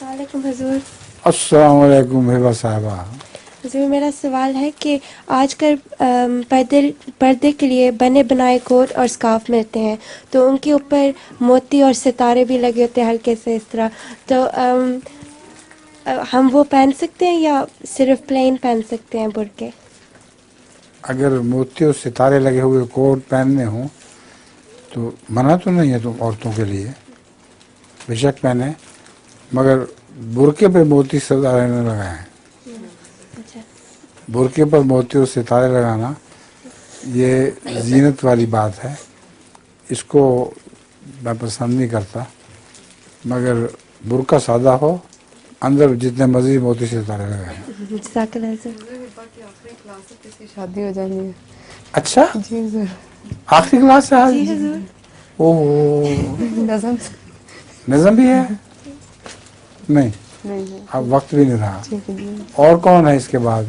السلام علیکم حضور. السلام علیکم ہبہ صاحبہ. حضور میرا سوال ہے کہ آج کل پردے کے لیے بنے بنائے کوٹ اور اسکارف ملتے ہیں تو ان کے اوپر موتی اور ستارے بھی لگے ہوتے ہیں ہلکے سے اس طرح, تو ہم وہ پہن سکتے ہیں یا صرف پلین پہن سکتے ہیں برقعے؟ اگر موتی اور ستارے لگے ہوئے کوٹ پہننے ہوں تو منع تو نہیں ہے تم عورتوں کے لیے, بے شک پہنیں, مگر برقعے پہ موتی ستارے نہ لگائیں. اچھا. برقعے پر موتی اور ستارے لگانا یہ زینت والی بات ہے, اس کو میں پسند نہیں کرتا. مگر برقع سادہ ہو, اندر جتنے مرضی موتی ستارے لگائیں. جزاک اللہ حضور. شادی ہو جانی ہے. اچھا, جی حضور. آخری کلاس سے جی آج حضور. اوہ نظم نظم بھی ہے نہیں, نہیں اب وقت بھی نہیں رہا. ٹھیک ہے جی. اور کون ہے اس کے بعد؟